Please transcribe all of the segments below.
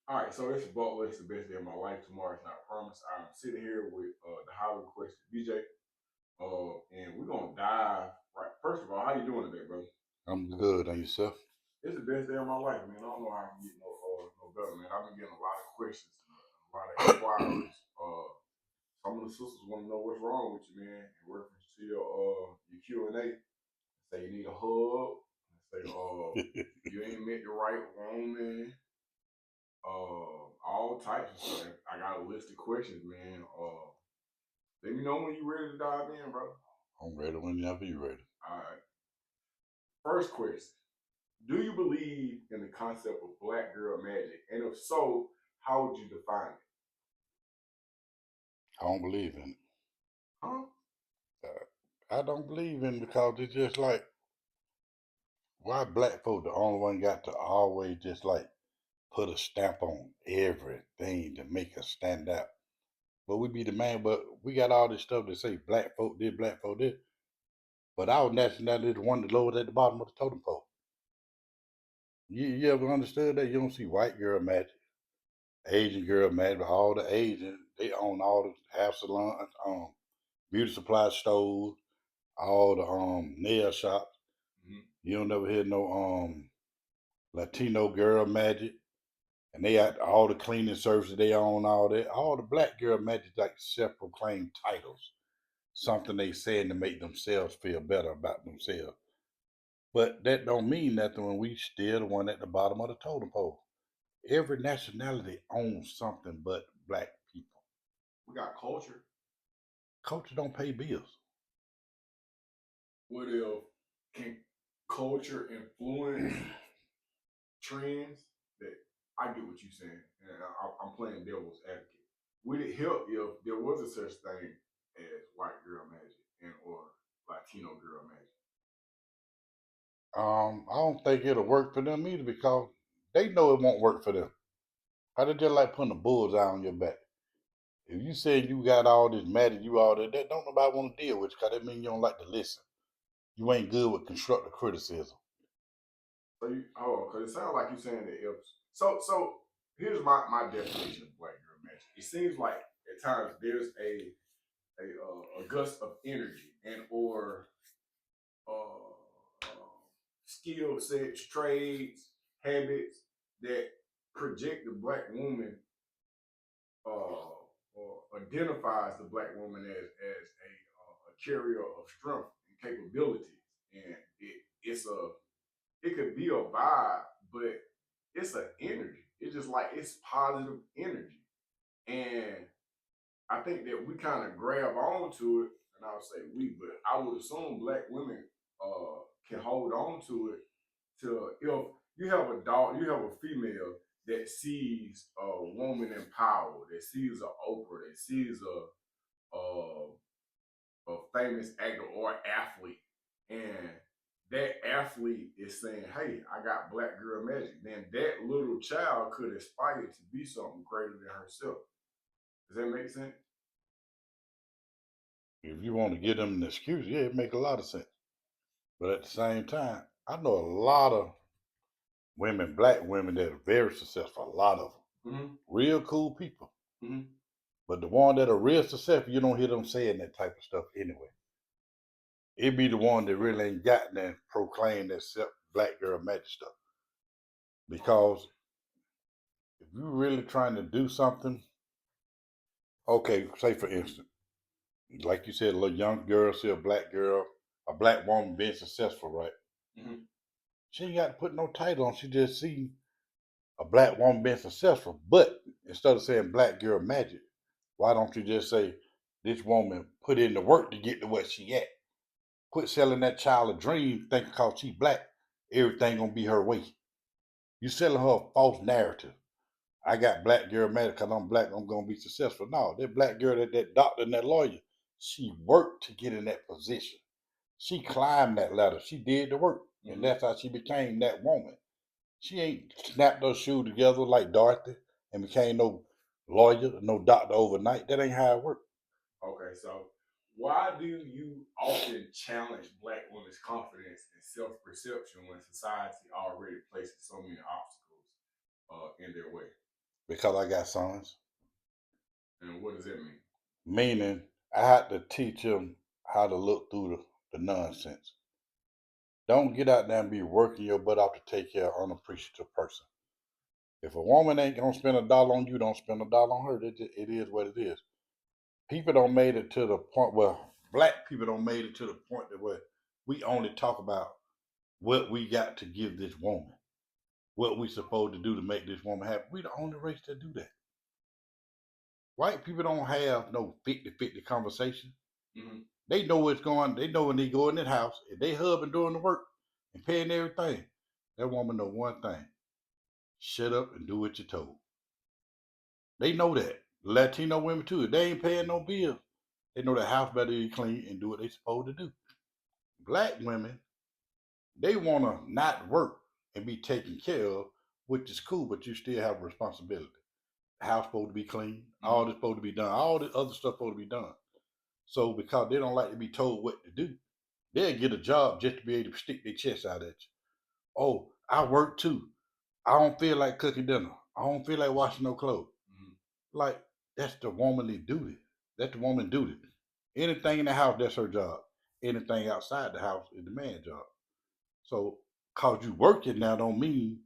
All right, so this is Butler. It's the best day of my life. Tomorrow's not promised. I'm sitting here with the highly requested BJ, and we're gonna dive right. First of all, how you doing today, brother? I'm good. On yourself? It's the best day of my life, man. I don't know how I can get no better, man. I've been getting a lot of questions, a lot of inquiries. Some of the sisters want to know what's wrong with you, man, in reference to your Q&A. Say you need a hug. Say you ain't met the right woman. All types of stuff. I got a list of questions, man. Let me know when you're ready to dive in, bro. I'm ready whenever you're ready. All right. First question: do you believe in the concept of black girl magic? And if so, how would you define it? I don't believe in it. Huh? I don't believe in it because it's just like, why black folk the only one got to always just like put a stamp on everything to make us stand out. But we be the man, but we got all this stuff that say black folk did, black folk did. But our nationality is the one that lowers at the bottom of the totem pole. You ever understood that? You don't see white girl magic, Asian girl magic, but all the Asians, they own all the hair salons, beauty supply stores, all the nail shops. Mm-hmm. You don't never hear no Latino girl magic. And they got all the cleaning services they own, all that. All the black girl magic like self-proclaimed titles. Something they saying to make themselves feel better about themselves. But that don't mean nothing when we still the one at the bottom of the totem pole. Every nationality owns something but black people. We got culture. Culture don't pay bills. What if can culture influence trends? That I get what you're saying, and I'm playing devil's advocate. Would it help if there was a such thing as white girl magic and or Latino girl magic? I don't think it'll work for them either because they know it won't work for them. How they just like putting a bullseye on your back. If you say you got all this mad at you all that don't nobody want to deal with you because that means you don't like to listen. You ain't good with constructive criticism. So because it sounds like you're saying that if so. Here's my definition of black girl magic. It seems like at times there's a gust of energy and or skill sets, trades, habits that project the black woman or identifies the black woman as a carrier of strength and capabilities. And it could be a vibe, but it's an energy. It's just like it's positive energy. And I think that we kind of grab on to it, and I would say we, but I would assume black women can hold on to it to if you have a dog, you have a female that sees a woman in power, that sees a Oprah, that sees a famous actor or athlete, and that athlete is saying, "Hey, I got black girl magic." Then that little child could aspire to be something greater than herself. Does that make sense? If you want to give them an excuse, yeah, it make a lot of sense. But at the same time, I know a lot of women, black women that are very successful. A lot of them, Mm-hmm. real cool people. Mm-hmm. But the one that are real successful, you don't hear them saying that type of stuff anyway. It be the one that really ain't got that proclaim that self black girl magic stuff. Because if you really trying to do something, okay, say for instance, like you said, a little young girl see a black girl, a black woman being successful, right? Mm-hmm. She ain't got to put no title on. She just see a black woman being successful. But instead of saying black girl magic, why don't you just say this woman put in the work to get to where she at? Quit selling that child a dream, thinking cause she black, everything gonna be her way. You selling her a false narrative. I got black girl mad because I'm black, I'm gonna be successful. No, that black girl, that doctor and that lawyer, she worked to get in that position. She climbed that ladder. She did the work. And Mm-hmm. that's how she became that woman. She ain't snapped those shoes together like Dorothy and became no lawyer, no doctor overnight. That ain't how it works. Okay, so why do you often challenge black women's confidence and self-perception when society already places so many obstacles in their way? Because I got sons. And what does that mean? Meaning, I had to teach them how to look through the nonsense. Don't get out there and be working your butt off to take care of an unappreciative person. If a woman ain't gonna spend $1 on you, don't spend $1 on her. It is what it is. People don't made it to the point where black people don't made it to the point that where we only talk about what we got to give this woman, what we supposed to do to make this woman happy. We the only race that do that. White people don't have no 50-50 conversation. Mm-hmm. They know what's going. They know when they go in that house, if they husband doing the work and paying everything, that woman know one thing: shut up and do what you're told. They know that. Latino women too. If they ain't paying no bills, they know the house better be clean and do what they supposed to do. Black women, they wanna not work and be taken care of, which is cool, but you still have a responsibility. The house supposed to be clean. All this supposed to be done. All the other stuff supposed to be done. So because they don't like to be told what to do, they'll get a job just to be able to stick their chest out at you. Oh, I work too. I don't feel like cooking dinner. I don't feel like washing no clothes. Mm-hmm. Like, that's the womanly duty. That's the woman duty. Anything in the house, that's her job. Anything outside the house is the man's job. So, cause you working now don't mean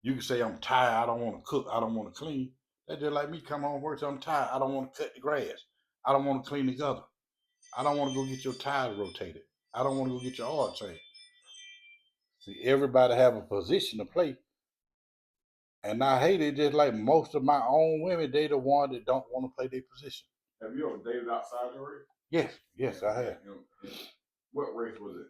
you can say I'm tired, I don't want to cook, I don't want to clean. That's just like me come home work, so I'm tired, I don't want to cut the grass. I don't want to clean the gutter. I don't want to go get your tires rotated. I don't want to go get your oil changed. See, everybody have a position to play. And I hate it just like most of my own women, they the one that don't want to play their position. Have you ever dated outside your race? Yes, I have. And what race was it?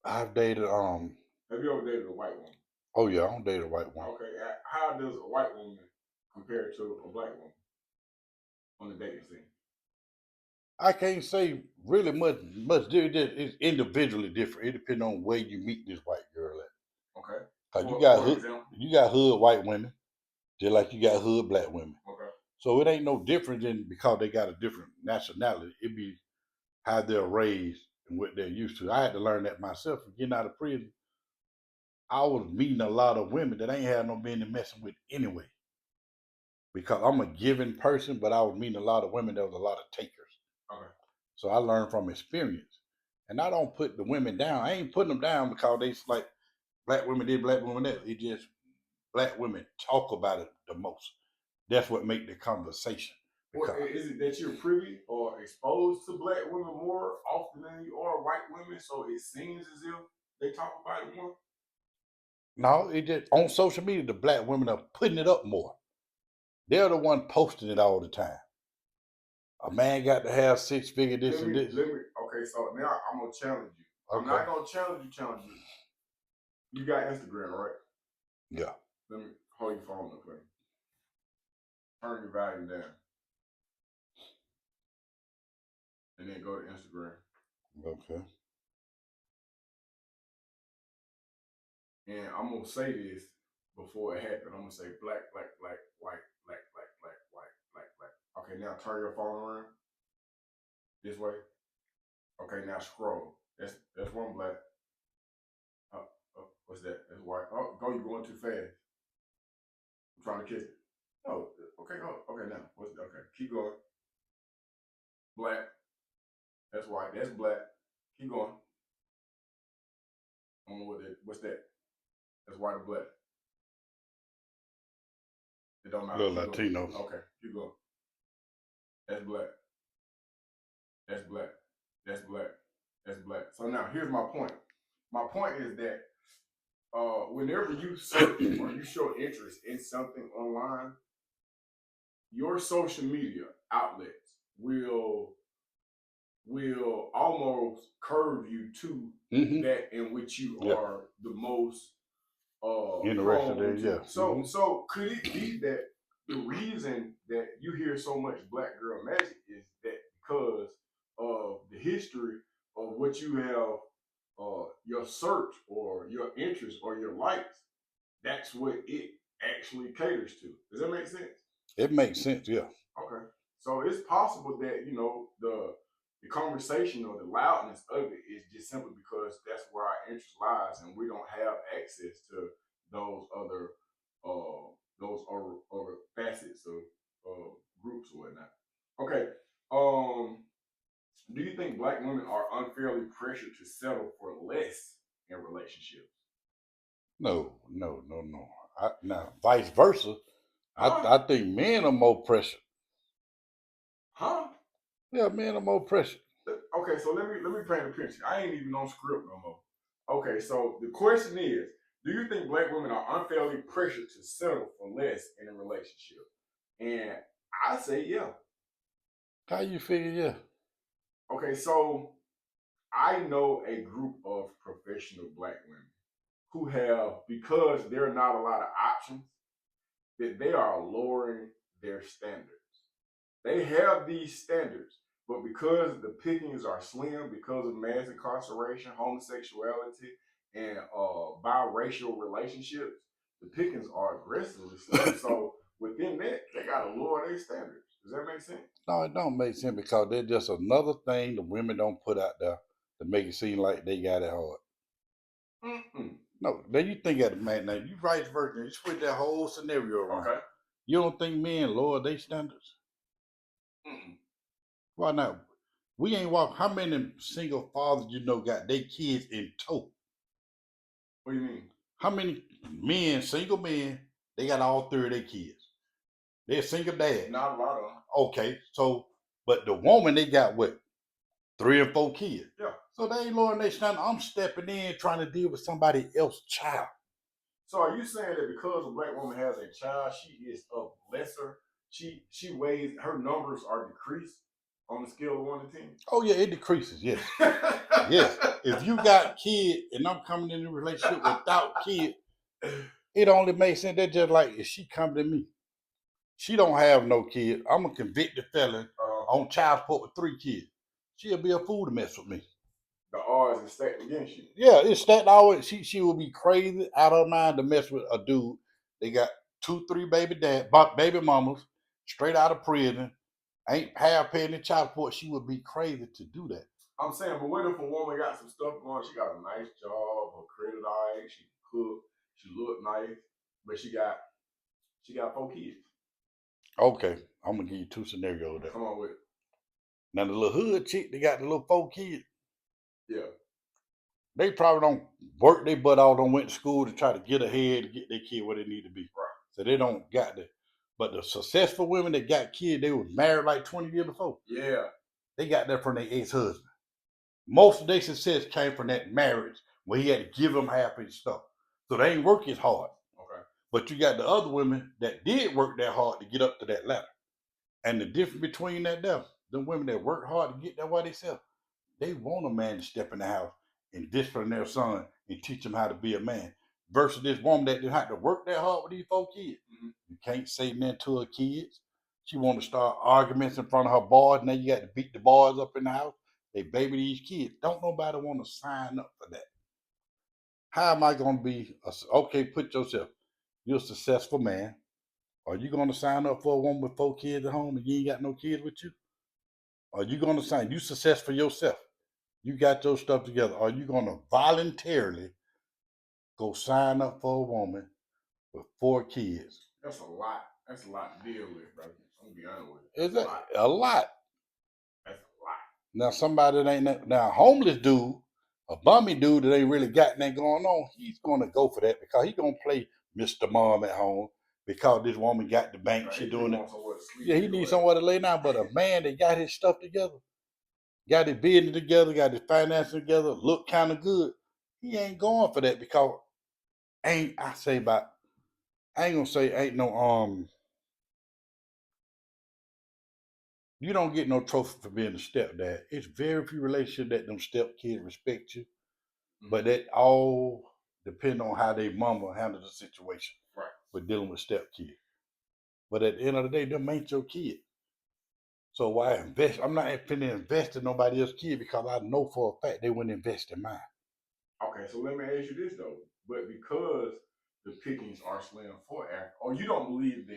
I've dated Have you ever dated a white woman? oh yeah, I don't date a white woman. Okay, how does a white woman compare to a black woman on the dating scene? I can't say really much it's individually different. It depends on where you meet this white girl at. Okay. Cause For example. you got hood white women, just like you got hood black women. Okay. So it ain't no different than because they got a different nationality. It be how they're raised and what they're used to. I had to learn that myself. Getting out of prison, I was meeting a lot of women that I ain't had no business messing with anyway. Because I'm a giving person, but I was meeting a lot of women that was a lot of takers. Okay. So I learned from experience. And I don't put the women down. I ain't putting them down because they like black women did, black women that. It just black women talk about it the most. That's what make the conversation. Well, is it that you're privy or exposed to black women more often than you are white women, so it seems as if they talk about it more? No, it just on social media, the black women are putting it up more. They're the one posting it all the time. A man got to have 6 figure this and this. Okay, so now I'm gonna challenge you. Okay. I'm not gonna challenge you. You got Instagram, right? Yeah. Let me hold your phone up, please. Turn your volume down. And then go to Instagram. Okay. And I'm gonna say this before it happens. I'm gonna say black, black, black, white, black, black, black, white, black, black. Okay, now turn your phone around. This way. Okay, now scroll. That's one black. What's that? That's white. Oh, go! You're going too fast. I'm trying to catch it. Oh, okay. Oh, okay. Now, okay? Keep going. Black. That's white. That's black. Keep going. I don't know what that. What's that? That's white or black. It don't matter. Little Latinos. Okay, keep going. That's black. That's black. That's black. That's black. So now here's my point. My point is that whenever you search or you show interest in something online, your social media outlets will almost curve you to that in which you are the most interested in. Yeah. So could it be that the reason that you hear so much black girl magic is that because of the history of what you have, your search or your interest or your likes? That's what it actually caters to. Does that make sense? It makes sense, yeah. Okay. So it's possible that, the conversation or the loudness of it is just simply because that's where our interest lies and we don't have access to those other those are facets of groups or whatnot. Okay. Do you think black women are unfairly pressured to settle for less in relationships? No, no, no, no. Now, vice versa, Huh? I think men are more pressured. Huh? Yeah, men are more pressured. Okay, so let me paint a picture. I ain't even on script no more. Okay, so the question is, do you think black women are unfairly pressured to settle for less in a relationship? And I say yeah. How you figure? Yeah. Okay, so I know a group of professional black women who have, because there are not a lot of options, that they are lowering their standards. They have these standards, but because the pickings are slim, because of mass incarceration, homosexuality, and biracial relationships, the pickings are aggressively slim. So within that, they gotta lower their standards. Does that make sense? No, it don't make sense because they're just another thing the women don't put out there to make it seem like they got it hard. Mm-mm. No, then you think at the man now, you vice versa, you switch that whole scenario around. Okay. You don't think men lower their standards? Mm-mm. Why not? We ain't walk. How many single fathers you know got their kids in tow? What do you mean? How many men, single men, they got all three of their kids? They're single dads. Not a lot of them. Okay, so but the woman they got what 3 and 4 kids. Yeah. So they ain't lowering their standard. I'm stepping in trying to deal with somebody else's child. So are you saying that because a black woman has a child, she is of lesser? She weighs, her numbers are decreased on the scale of 1 to 10. Oh yeah, it decreases. Yes, yes. If you got kid and I'm coming in a relationship without kid, it only makes sense. That just like if she come to me, she don't have no kid. I'm a convicted felon on child support with 3 kids. She'll be a fool to mess with me. The odds are stacked against you. Yeah, it's that always. She will be crazy out of her mind to mess with a dude. They got 2, 3 baby mamas, straight out of prison. Ain't half paying the child support. She would be crazy to do that. I'm saying, but what if a woman got some stuff going? She got a nice job, her credit all right, she can cook, she look nice, but she got 4 kids. Okay, I'm gonna give you 2 scenarios there. Come on with it. Now the little hood chick, they got the little 4 kids. Yeah. They probably don't work their butt off, don't went to school to try to get ahead to get their kid where they need to be. Right. So they don't got that. But the successful women that got kids, they was married like 20 years before. Yeah. They got that from their ex-husband. Most of their success came from that marriage where he had to give them half his stuff. So they ain't work as hard. Okay. But you got the other women that did work that hard to get up to that ladder. And the difference between that them women that work hard to get there by themselves, they want a man to step in the house and discipline their son and teach them how to be a man. Versus this woman that didn't have to work that hard with these 4 kids. Mm-hmm. You can't say nothing to her kids. She want to start arguments in front of her boys. Now you got to beat the boys up in the house. They baby these kids. Don't nobody want to sign up for that. How am I going to be? Okay, put yourself. You're a successful man. Are you going to sign up for a woman with 4 kids at home and you ain't got no kids with you? Are you going to sign? You successful yourself. You got your stuff together. Are you going to voluntarily go sign up for a woman with 4 kids? That's a lot. That's a lot to deal with, brother. I'm gonna be honest with you. Is That's that a lot? That's a lot. Now somebody that ain't now a homeless dude, a bummy dude that ain't really got nothing going on, he's gonna go for that because he's gonna play Mr. Mom at home because this woman got the bank, she doing it. Yeah, he needs somewhere to lay down. But a man that got his stuff together, got his business together, got his finances together, look kind of good, he ain't going for that because I ain't gonna say ain't no you don't get no trophy for being a stepdad. It's very few relationships that them stepkids respect you. Mm-hmm. But that all depend on how they mama handle the situation. Right. With dealing with stepkids. But at the end of the day, them ain't your kid. So why invest? I'm not finna invest in nobody else's kid because I know for a fact they wouldn't invest in mine. Okay, so let me ask you this though. But because the pickings are slim for Africa, or you don't believe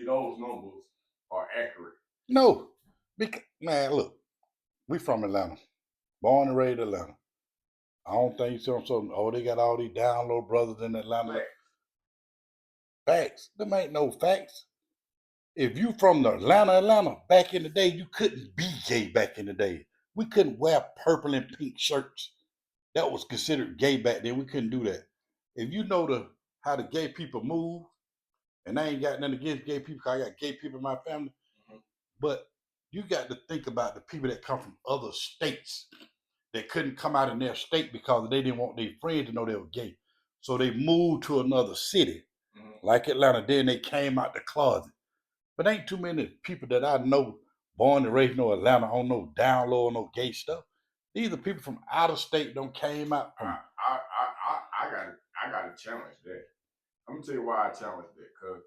those numbers are accurate? No. Because, man, look, we from Atlanta. Born and raised in Atlanta. I don't think so. Oh, they got all these down low brothers in Atlanta. Like, Facts. Them ain't no facts. If you from the Atlanta, back in the day, you couldn't be gay back in the day. We couldn't wear purple and pink shirts. That was considered gay back then. We couldn't do that. If you know how the gay people move, and I ain't got nothing against gay people, 'cause I got gay people in my family, but you got to think about the people that come from other states that couldn't come out in their state because they didn't want their friends to know they were gay. So they moved to another city, like Atlanta. Then they came out the closet. But ain't too many people that I know born and raised in Atlanta on no down low or no gay stuff. These are people from out of state don't came out from. I gotta challenge that. I'm gonna tell you why I challenge that, cause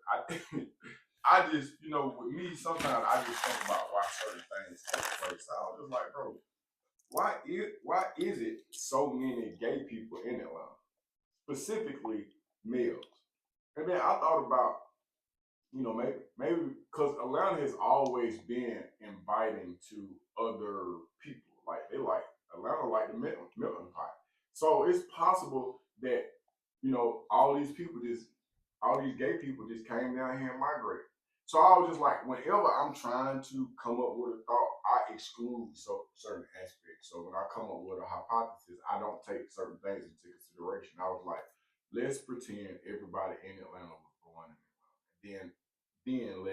I just, with me, sometimes I just think about why certain things take place. I was just like, bro, why is it so many gay people in Atlanta, specifically males? And then I thought about, maybe because Atlanta has always been inviting to other people. Like they like Atlanta, like the Milton Pot. So it's possible that all these gay people just came down here and migrated. So I was just like, whenever I'm trying to come up with a thought, I exclude certain aspects. So when I come up with a hypothesis, I don't take certain things into consideration. I was like, let's pretend everybody in Atlanta was born in Atlanta. Then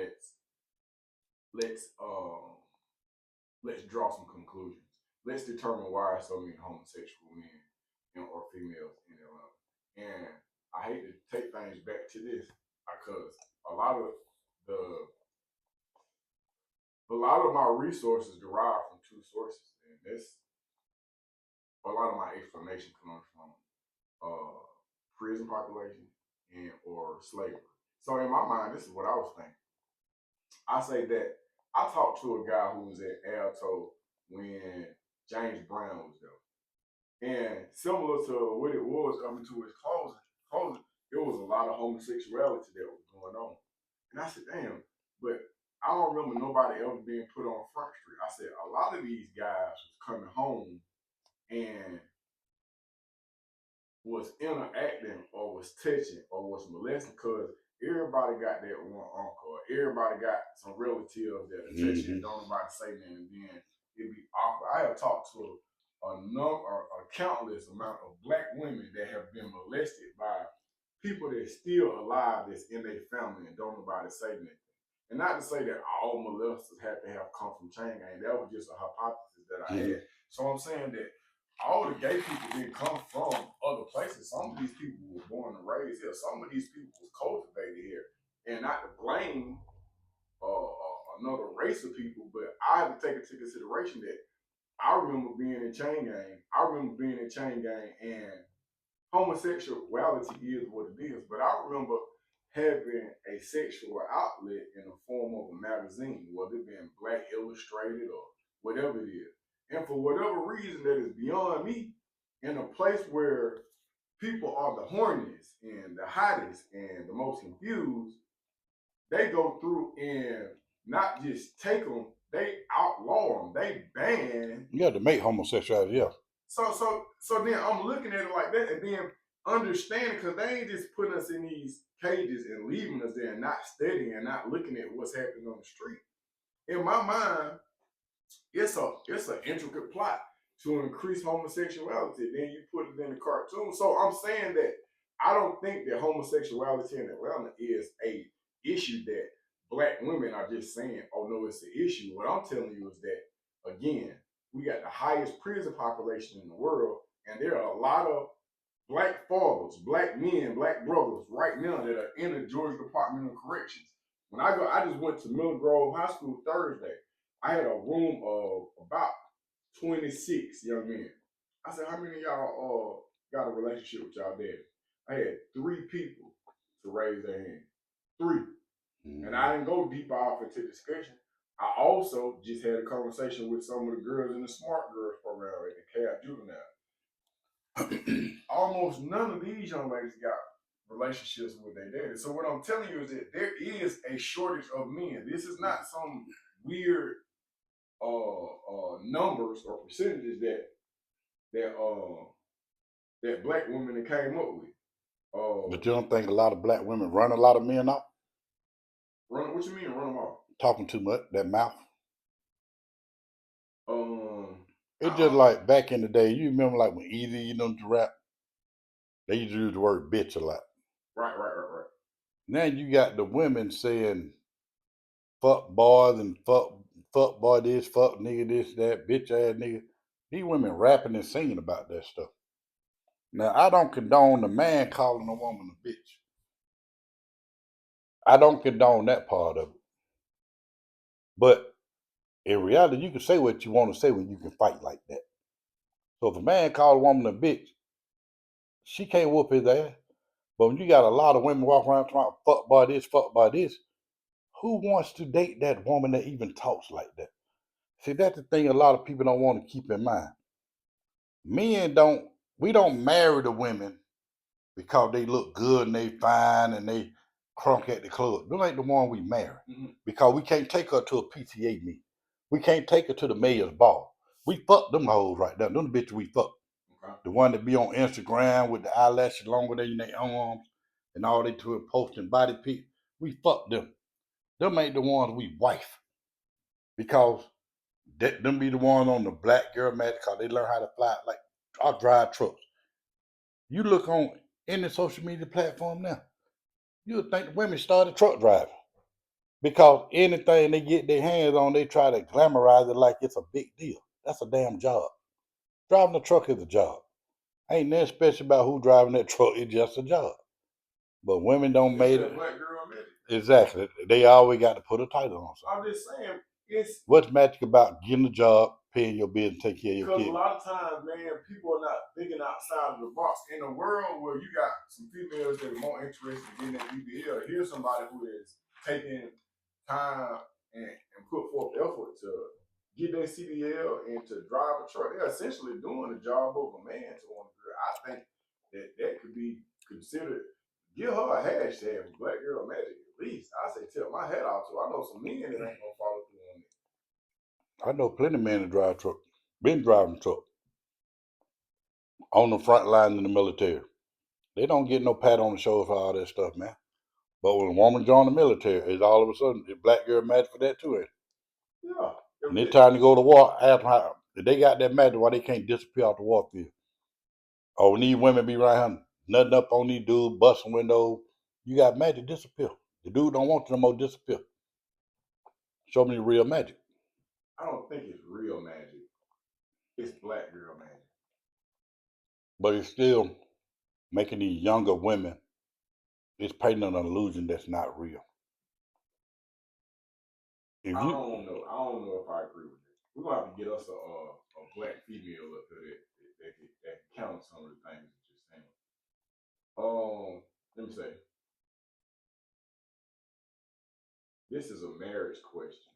let's draw some conclusions. Let's determine why so many homosexual men or females in Atlanta. And I hate to take things back to this because a lot of the a lot of my resources derive from two sources, and this a lot of my explanation comes from prison population and or slavery. So in my mind, this is what I was thinking. I say that I talked to a guy who was at Alto when James Brown was there. And similar to what it was coming to its closing, it was a lot of homosexuality that was going on. And I said, damn, but I don't remember nobody ever being put on Front Street. I said, a lot of these guys was coming home and was interacting or was touching or was molesting because everybody got that one uncle. Everybody got some relatives that are touching and don't nobody say nothing. And then it'd be awkward. I have talked to a countless amount of black women that have been molested by people that's still alive that's in their family and don't nobody say nothing. And not to say that all molesters have to have come from chain gang. That was just a hypothesis that I had. So I'm saying that all the gay people didn't come from other places. Some of these people were born and raised here. Some of these people was cultivated here. And not to blame another race of people, but I have to take into consideration that I remember being in chain gang. And homosexuality is what it is. But I remember having a sexual outlet in the form of a magazine, whether it being Black Illustrated or whatever it is. And for whatever reason that is beyond me, in a place where people are the horniest and the hottest and the most confused, they go through and not just take them, they outlaw them, they ban. You got to make homosexuality, yeah. So then I'm looking at it like that, and then understanding because they ain't just putting us in these cages and leaving us there and not studying and not looking at what's happening on the street. In my mind, it's an intricate plot to increase homosexuality. Then you put it in the cartoon. So I'm saying that I don't think that homosexuality in Atlanta is a issue that black women are just saying, oh no, it's an issue. What I'm telling you is that again, we got the highest prison population in the world, and there are a lot of black fathers, black men, black brothers right now that are in the Georgia Department of Corrections. I just went to Middle Grove High School Thursday. I had a room of about 26 young men. I said, how many of y'all got a relationship with y'all dad? I had 3 people to raise their hand. 3. And I didn't go deep off into discussion. I also just had a conversation with some of the girls in the Smart Girls program at the CAB Juvenile. Almost none of these young ladies got relationships with their daddy. So what I'm telling you is that there is a shortage of men. This is not some weird numbers or percentages that black women came up with. But you don't think a lot of black women run a lot of men off? Run? What you mean run them off? Talking too much, that mouth. It's just I, like back in the day. You remember like when Easy, to rap, they used to use the word bitch a lot. right. Now you got the women saying fuck boys and fuck boy this, fuck nigga this, that, bitch ass nigga. These women rapping and singing about that stuff. Now I don't condone the man calling a woman a bitch. I don't condone that part of it. But in reality, you can say what you want to say when you can fight like that. So if a man call a woman a bitch, she can't whoop his ass. But when you got a lot of women walking around talking fuck by this, who wants to date that woman that even talks like that? See, that's the thing a lot of people don't want to keep in mind. We don't marry the women because they look good and they fine and they crunk at the club. Them ain't the one we marry. mm-hmm. Because we can't take her to a PTA meeting. We can't take her to the mayor's ball. We fuck them hoes right there. Them the bitches we fuck. Okay. The one that be on Instagram with the eyelashes longer than their arms and all they do is posting body pics. We fuck them. Them ain't the ones we wife. Because them be the ones on the black girl magic because they learn how to fly like I drive trucks. You look on any social media platform now, you would think the women started truck driving. Because anything they get their hands on, they try to glamorize it like it's a big deal. That's a damn job. Driving a truck is a job. Ain't nothing special about who driving that truck. It's just a job. But women don't make it. Black girl magic. Exactly. They always got to put a title on something. I'm just saying, it's what's magic about getting a job, paying your bills, and taking care of your because kids. a lot of times, man, people are not thinking outside of the box. In a world where you got some females that are more interested in getting that BBL, here's somebody who is taking time and put forth effort to get their CDL and to drive a truck. They're essentially doing the job of a man to one girl. I think that could be considered. Give her a hashtag for Black Girl Magic at least. I say tip my hat off to her. I know some men that ain't gonna follow through on it. I know plenty of men that drive truck. Been driving truck. On the front line in the military. They don't get no pat on the shoulder for all that stuff, man. But when a woman join the military, it's all of a sudden it's black girl magic for that too, ain't it? Yeah. And it's time to go to war. Ask them how if they got that magic, why they can't disappear off the war field. Oh, we need women be right here, nothing up on these dudes, busting windows. You got magic, disappear. The dude don't want you no more, disappear. Show me the real magic. I don't think it's real magic. It's black girl magic. But it's still making these younger women, it's painting an illusion that's not real. If I you don't know. I don't know if I agree with it. We're gonna have to get us a black female up there that can count some of the things that you're saying. Let me say, this is a marriage question.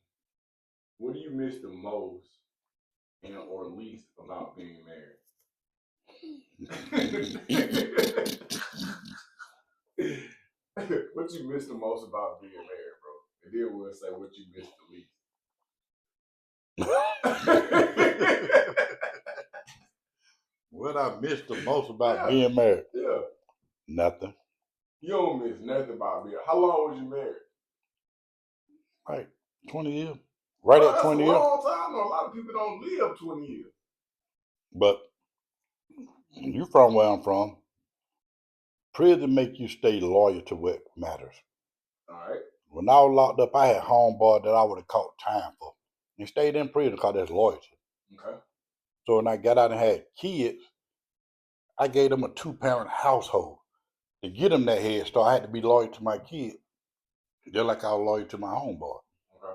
What do you miss the most and or least about being married? What you miss the most about being married, bro? And then we'll say what you miss the least. what I miss the most about being married? Yeah. Nothing. You don't miss nothing about being. How long was you married? Right. 20 years. Right Bro, at that's 20 a years. long time. A lot of people don't live 20 years. But you from where I'm from. Prison make you stay loyal to what matters. All right. When I was locked up, I had homeboy that I would have caught time for. And stayed in prison because that's loyalty. Okay. So when I got out and had kids, I gave them a 2-parent household. To get them that head start, I had to be loyal to my kids. Just like I was loyal to my homeboy. Okay.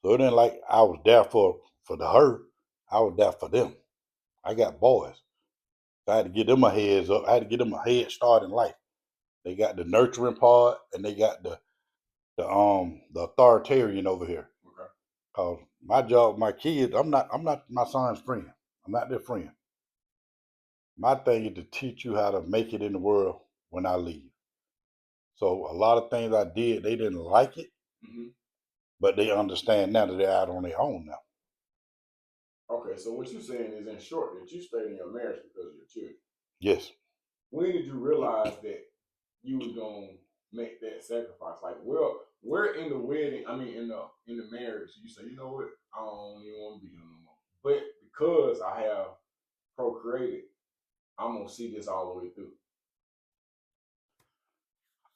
So it ain't like I was there for the hurt. I was there for them. I got boys. So I had to get them a heads up. I had to get them a head start in life. They got the nurturing part and they got the authoritarian over here. Okay. Cause my job, my kids, I'm not my son's friend. I'm not their friend. My thing is to teach you how to make it in the world when I leave. So a lot of things I did, they didn't like it, Mm-hmm. but they understand now that they're out on their own now. Okay. So what you're saying is, in short, that you stayed in your marriage because of your children. Yes. When did you realize that you was gonna make that sacrifice. Like, well, we're in the wedding. I mean, in the marriage, you say, you know what, I don't even want to be here no more. But because I have procreated, I'm gonna see this all the way through.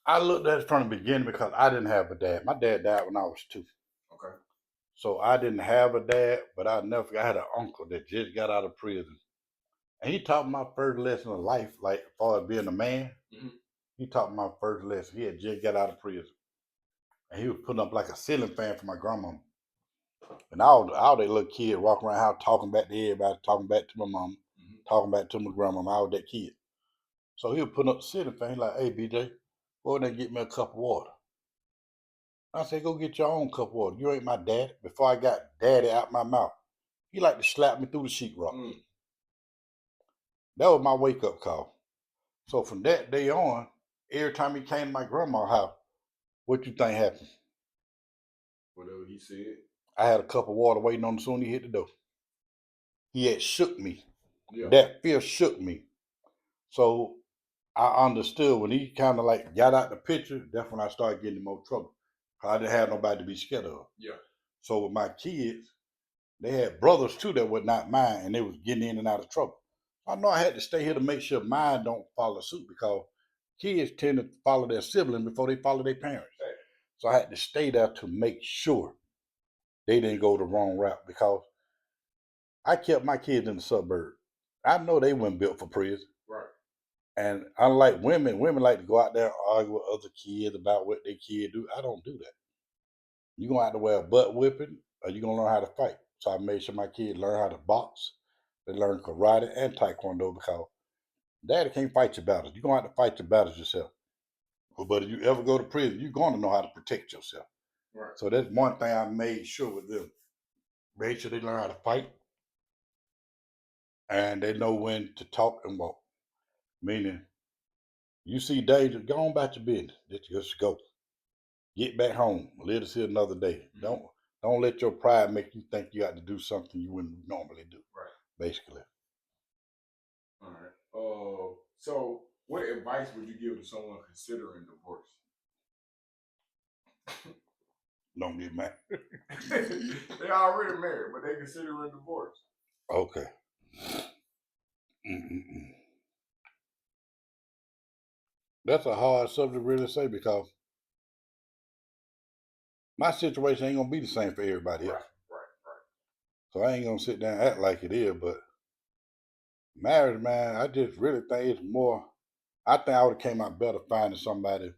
I looked at it from the beginning because I didn't have a dad. My dad died when I was 2. Okay. So I didn't have a dad, but I never forgot I had an uncle that just got out of prison. And he taught me my first lesson of life, like as far as being a man. Mm-hmm. He taught me my first lesson. He had just got out of prison. And he was putting up like a ceiling fan for my grandma. And all that little kid walking around house talking back to everybody, talking back to my mom, talking back to my grandma. I was that kid. So he was putting up the ceiling fan. He like, hey, BJ, go in there and get me a cup of water. I said, go get your own cup of water. You ain't my dad. Before I got daddy out my mouth, he like to slap me through the sheetrock. That was my wake up call. So from that day on, every time he came to my grandma's house, what you think happened? Whatever he said. I had a cup of water waiting on him soon as he hit the door. He had shook me. Yeah. That fear shook me. So I understood when he kind of like got out the picture, that's when I started getting in more trouble. I didn't have nobody to be scared of. Yeah. So with my kids, they had brothers too that were not mine, and they was getting in and out of trouble. I know I had to stay here to make sure mine don't follow suit because kids tend to follow their sibling before they follow their parents. Right. So I had to stay there to make sure they didn't go the wrong route because I kept my kids in the suburb. I know they weren't built for prison. Right. And unlike women, women like to go out there and argue with other kids about what their kid do. I don't do that. You're going to have to wear a butt whipping or you're going to learn how to fight. So I made sure my kids learn how to box. They learn karate and taekwondo because daddy can't fight your battles. You're going to have to fight your battles yourself. But if you ever go to prison, you're going to know how to protect yourself. Right. So that's one thing I made sure with them. Made sure they learn how to fight and they know when to talk and walk. Meaning, you see danger, go on about your business. Just go. Get back home. Live to see another day. Mm-hmm. Don't let your pride make you think you got to do something you wouldn't normally do. Right. Basically. All right. So what advice would you give to someone considering divorce? Don't get mad. They already married, but they considering divorce. Okay. Mm-mm-mm. That's a hard subject to really say because my situation ain't gonna be the same for everybody else. Right. So I ain't gonna sit down and act like it is, but marriage, man, I just really think it's more. I think I would have came out better finding somebody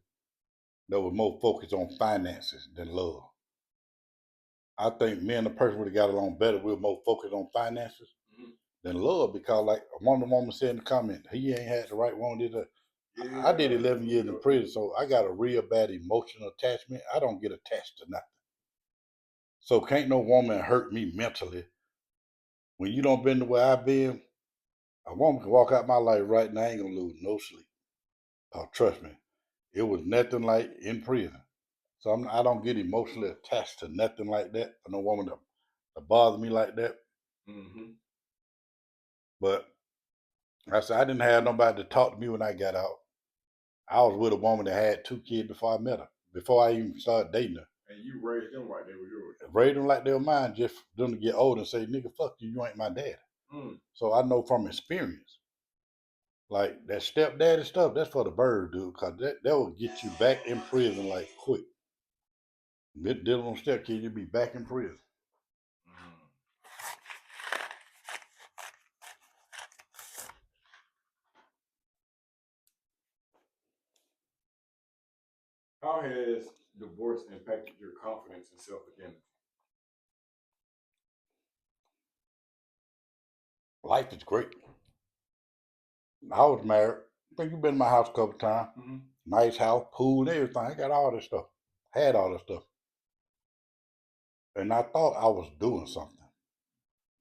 that was more focused on finances than love. I think me and the person would have got along better. We were more focused on finances than love because, like one of the woman said in the comment, he ain't had the right one. Yeah. I did 11 years in prison, so I got a real bad emotional attachment. I don't get attached to nothing. So can't no woman hurt me mentally. When you don't been the way I've been, a woman can walk out my life right now, I ain't gonna lose no sleep. Oh, trust me, it was nothing like in prison. So I don't get emotionally attached to nothing like that. For no woman to bother me like that. Mm-hmm. But I said I didn't have nobody to talk to me when I got out. I was with a woman that had 2 kids before I met her. Before I even started dating her. And you raised them like they were yours. Raised them like they were mine, just for them to get older and say, nigga, fuck you, you ain't my dad. So I know from experience. Like that stepdaddy stuff, that's for the bird, dude, because that will get you back in prison like quick. Dealing on stepkids, you'll be back in prison. How has divorce impacted your confidence and self-identity? Life is great. I was married. I think you've been in my house a couple times. Mm-hmm. Nice house, pool, everything. I got all this stuff. Had all this stuff. And I thought I was doing something.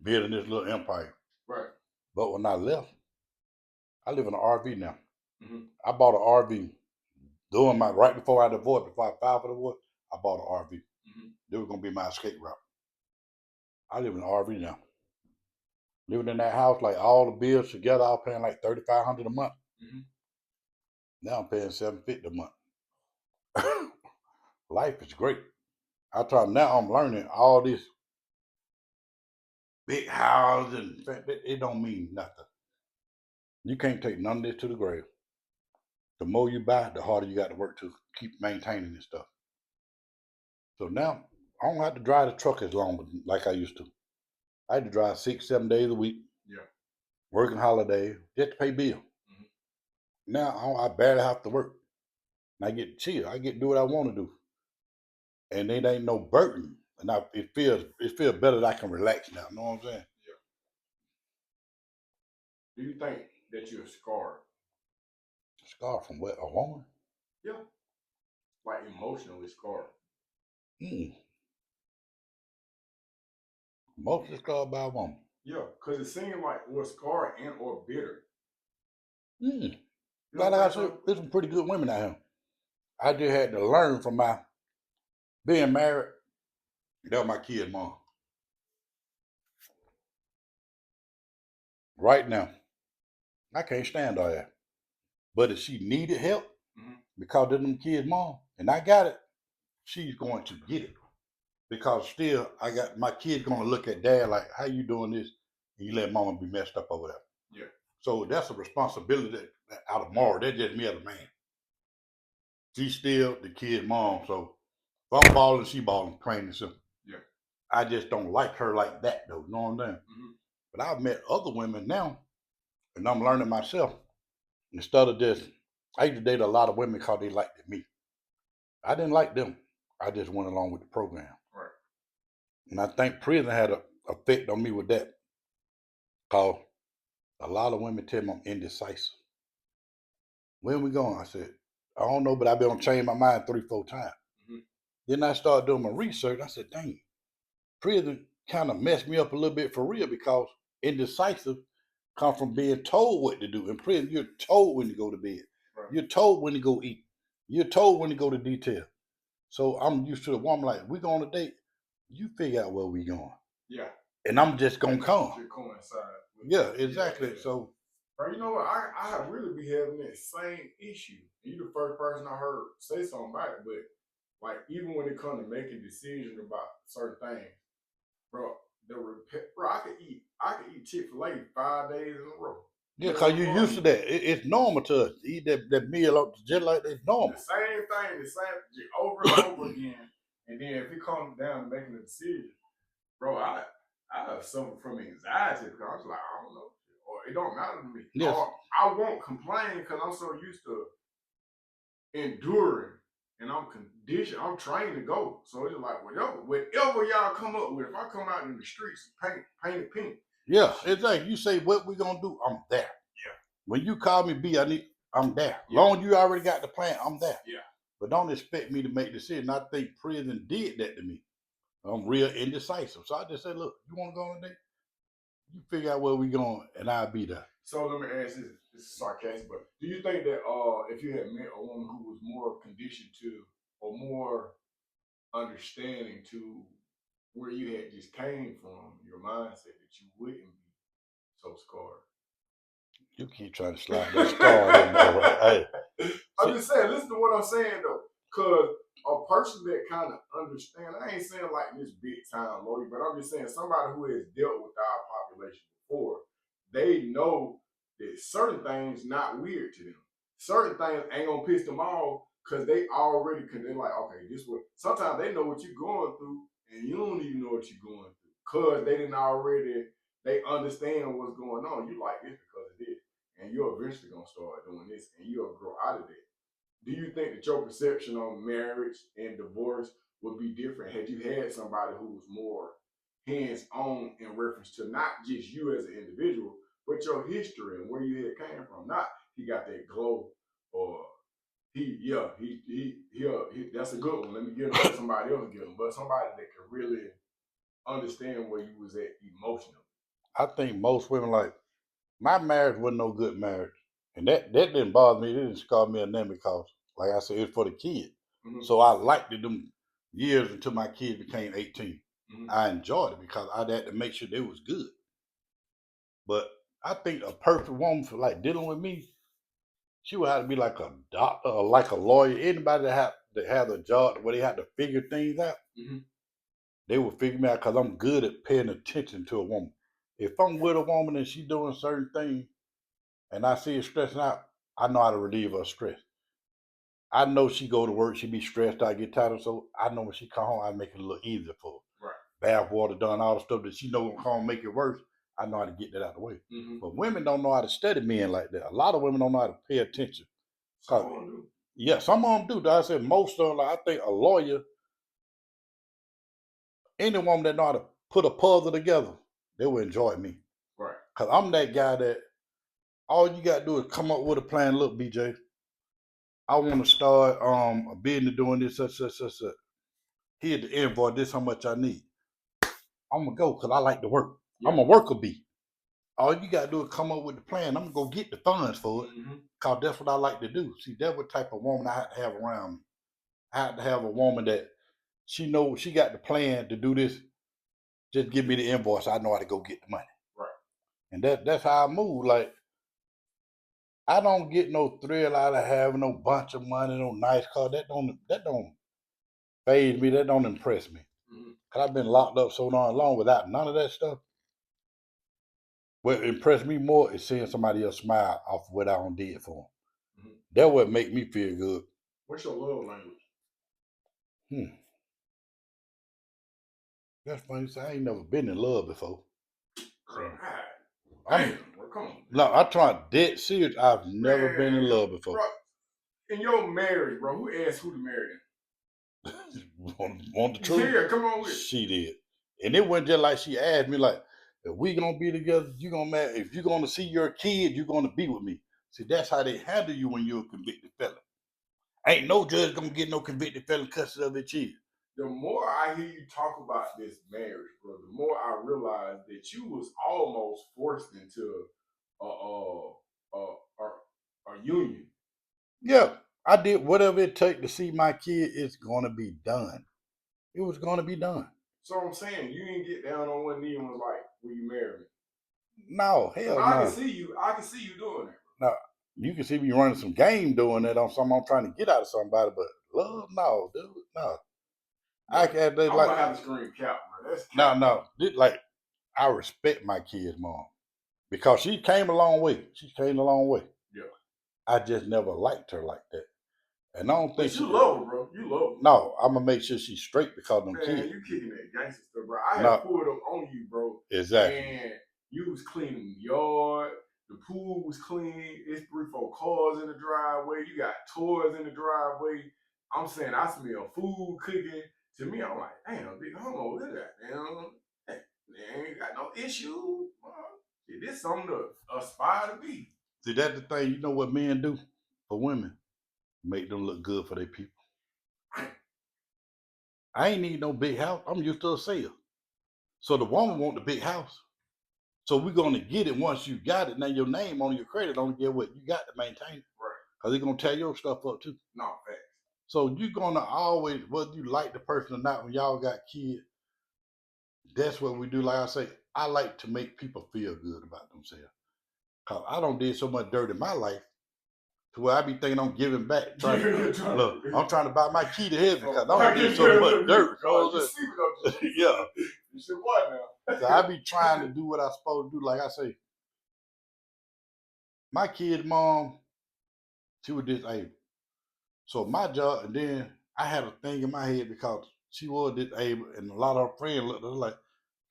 Building this little empire. Right. But when I left, I live in an RV now. Mm-hmm. I bought an RV doing my right before I divorced, before I filed for divorce. I bought an RV. Mm-hmm. It was gonna be my escape route. I live in an RV now. Living in that house, like all the bills together, I was paying like $3,500 a month. Mm-hmm. Now I'm paying $750 a month. Life is great. I try now. I'm learning all this big house and it don't mean nothing. You can't take none of this to the grave. The more you buy, the harder you got to work to keep maintaining this stuff. So now I don't have to drive the truck as long like I used to. I had to drive 6, 7 days a week, Yeah. working holidays, just to pay bills. Mhm. Now I barely have to work. And I get to chill. I get to do what I want to do. And it ain't no burden. And it feels better that I can relax now. You know what I'm saying? Yeah. Do you think that you're scarred? Scar from what? A woman? Yeah. Like emotionally scarred. Mm. Mostly scarred by a woman. Yeah, because it seemed like we're scarred and or bitter. Mm. You Like don't I think said, so? there's some pretty good women out here. I just had to learn from my being married. That was my kid's mom. Right now, I can't stand all that. But if she needed help Mhm. because of them kids' mom, and I got it, she's going to get it. Because still, I got my kid gonna look at dad like, how you doing this? And you let mama be messed up over there. Yeah. So that's a responsibility out of moral. That's just me as a man. She's still the kid's mom. So if I'm balling, she balling, plain and simple. Yeah. I just don't like her like that though. You know what I'm saying? Mhm. But I've met other women now, and I'm learning myself. Instead of just, I used to date a lot of women because they liked me. I didn't like them. I just went along with the program. Right. And I think prison had an effect on me with that. Because a lot of women tell me I'm indecisive. When we going? I said, I don't know, but I've been on change my mind 3, 4 times. Mhm. Then I started doing my research. I said, dang, prison kind of messed me up a little bit for real because indecisive come from being told what to do. In prison, you're told when to go to bed. Right. You're told when to go eat. You're told when to go to detail. So I'm used to the woman like, we go on a date, you figure out where we going. Yeah. And I'm just gonna come. Should coincide. Yeah, exactly. So Bro, you know what? I really be having that same issue. You the first person I heard say something about it, but like even when it comes to making decisions about certain things, bro, bro, I could eat Chick-fil-A 5 days in a row. yeah, cause you're used to that. It's normal to us to eat that meal up just like that. It's normal. The same thing, the same over and over again. And then if it comes down to making a decision, bro, I have suffered from anxiety because I was like, I don't know, or it don't matter to me, Yes. or I won't complain because I'm so used to enduring, and I'm conditioned. I'm trained to go. So it's like whatever y'all come up with. If I come out in the streets, paint it pink. Yeah, exactly. You say what we gonna do, I'm there. Yeah. When you call me B, I'm there. Yeah. Long as you already got the plan, I'm there. Yeah. But don't expect me to make decisions. I think prison did that to me. I'm real indecisive. So I just said, look, you wanna go on a date? You figure out where we going and I'll be there. So let me ask this. This is sarcastic, but do you think that if you had met a woman who was more conditioned to or more understanding to where you had just came from, your mindset, that you wouldn't be so scarred? You keep trying to slide that scar in there. Right? Hey. I'm just saying, listen to what I'm saying though. Cause a person that kind of understand, I ain't saying like this big time lawyer, but I'm just saying somebody who has dealt with our population before, they know that certain things not weird to them. Certain things ain't gonna piss them off because they already they're like, okay, this what sometimes they know what you're going through and you don't even know what you're going through. Cause they didn't already they understand what's going on. You like this because of this. And you're eventually gonna start doing this and you'll grow out of it. Do you think that your perception on marriage and divorce would be different had you had somebody who was more hands-on in reference to not just you as an individual, but your history and where you had came from? Not he got that glow or that's a good one. Let me get him for somebody else get him, but somebody that can really understand where you was at emotionally. I think most women like my marriage wasn't no good marriage. And that didn't bother me. It didn't scar me or nothing because, like I said, it's for the kid. Mm-hmm. So I liked it them years until my kid became 18. Mm-hmm. I enjoyed it because I had to make sure they was good. But I think a perfect woman for like dealing with me, She would have to be like a doctor or like a lawyer. Anybody that have a job where they have to figure things out, they will figure me out because I'm good at paying attention to a woman. If I'm with a woman and she's doing certain things and I see her stressing out, I know how to relieve her stress. I know she go to work, she be stressed out, get tired, so I know when she come home, I make it a little easier for her. Right. Bath water done, all the stuff that she know gonna come make it worse. I know how to get that out of the way. But women don't know how to study men like that. A lot of women don't know how to pay attention. Some of them do. Yeah, some of them do. I said most of them. Like, I think a lawyer, any woman that know how to put a puzzle together, they will enjoy me. Right. Cause I'm that guy that all you gotta do is come up with a plan. Look, BJ, I want to start a business doing this, such. Here's the invoice. This how much I need. I'm gonna go because I like to work. Yeah. I'm a worker bee. All you gotta do is come up with the plan. I'm gonna go get the funds for it. Cause that's what I like to do. See, that's what type of woman I have to have around me. I have to have a woman that she knows she got the plan to do this. Just give me the invoice. I know how to go get the money. Right. And that's how I move. Like, I don't get no thrill out of having no bunch of money, no nice car. That don't phase me. That don't impress me. Cause I've been locked up so long without none of that stuff. What impressed me more is seeing somebody else smile off of what I done did for them. That what make me feel good. What's your love language? That's funny. So I ain't never been in love before. Come on. No, I'm trying dead serious. I've never been in love before. Bro, in your marriage, bro, who asked who to marry them? Want the truth? Yeah, come on with it. She did. And it wasn't just like she asked me, like, if we gonna be together, you gonna marry. If you're gonna see your kid, you're gonna be with me. See, that's how they handle you when you're a convicted felon. Ain't no judge gonna get no convicted felon custody of their kids. The more I hear you talk about this marriage, bro, the more I realize that you was almost forced into a union. Yeah, I did whatever it takes to see my kid. It's gonna be done. It was gonna be done. So I'm saying you didn't get down on one knee and was like, "Will you marry me?" No, hell no. I can see you doing that. No, you can see me running some game doing that on something I'm trying to get out of somebody, but love, no, dude, no. I'm gonna have to scream cap, bro. That's cap. No. Like, I respect my kid's mom because she came a long way. She came a long way. Yeah. I just never liked her like that. And I don't think you love her, bro. You love her. No, I'm gonna make sure she's straight because of them kids. Man, you kicking that gangster stuff, bro. I had pulled up on you, bro. Exactly. And you was cleaning the yard. The pool was clean. It's 3-4 cars in the driveway. You got toys in the driveway. I'm saying I smell food cooking. To me, I'm like, damn, big homo, look at that. Damn, they ain't got no issue. This something to aspire to be. See, that's the thing. You know what men do for women? Make them look good for their people. I ain't need no big house. I'm used to a sale. So the woman want the big house. So we're gonna get it once you got it. Now your name on your credit don't get what you got to maintain it. Right. Because they're gonna tear your stuff up too. No, facts. So you're gonna always, whether you like the person or not, when y'all got kids, that's what we do. Like I say, I like to make people feel good about themselves. Cause I don't did so much dirt in my life to where I be thinking I'm giving back. Look, I'm trying to buy my key to heaven because I don't did so much dirt. Yeah. You said what now? So I be trying to do what I'm supposed to do. Like I say, my kid's mom, she was disabled. So my job, and then I had a thing in my head because she was disabled, and a lot of her friends looked at her like,